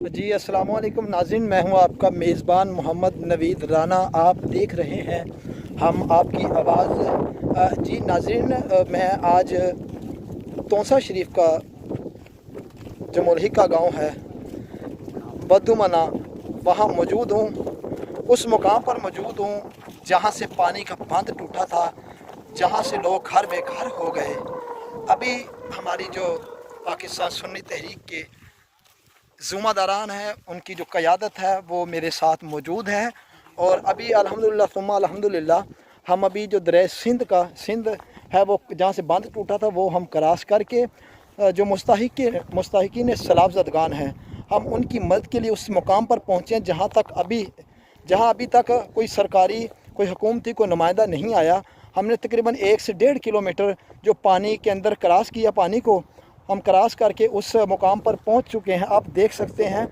جی अस्सलाम वालेकुम नाज़रीन, मैं हूं आपका मेज़बान मोहम्मद नवीद राना। आप देख रहे हैं हम आपकी आवाज़। जी नाज़रीन, मैं आज तोंसा शरीफ का जो मुल्हिका गांव है बद्दुमना, वहां मौजूद हूं। उस मुकाम पर मौजूद हूं जहां से पानी का बांध टूटा था, जहां से लोग घर बेघर हो गए। अभी हमारी जो पाकिस्तान सुन्नी तहरीक के ज़िम्मेदारान हैं, उनकी जो क़यादत है वो मेरे साथ मौजूद है। और अभी अल्हम्दुलिल्लाह सुम्मा अल्हम्दुलिल्लाह हम अभी जो दरिया सिंध है वो जहाँ से बांध टूटा था वो हम क्रॉस करके जो मुस्तहिकीन सैलाब ज़दगान हैं, हम उनकी मदद के लिए उस मुकाम पर पहुँचे जहाँ अभी तक कोई सरकारी, कोई हुकूमती कोई नुमाइंदा नहीं आया। हमने तकरीबन 1 से 1.5 किलोमीटर जो पानी के अंदर क्रॉस किया, पानी को हम क्रॉस करके उस मुकाम पर पहुंच चुके हैं। आप देख सकते हैं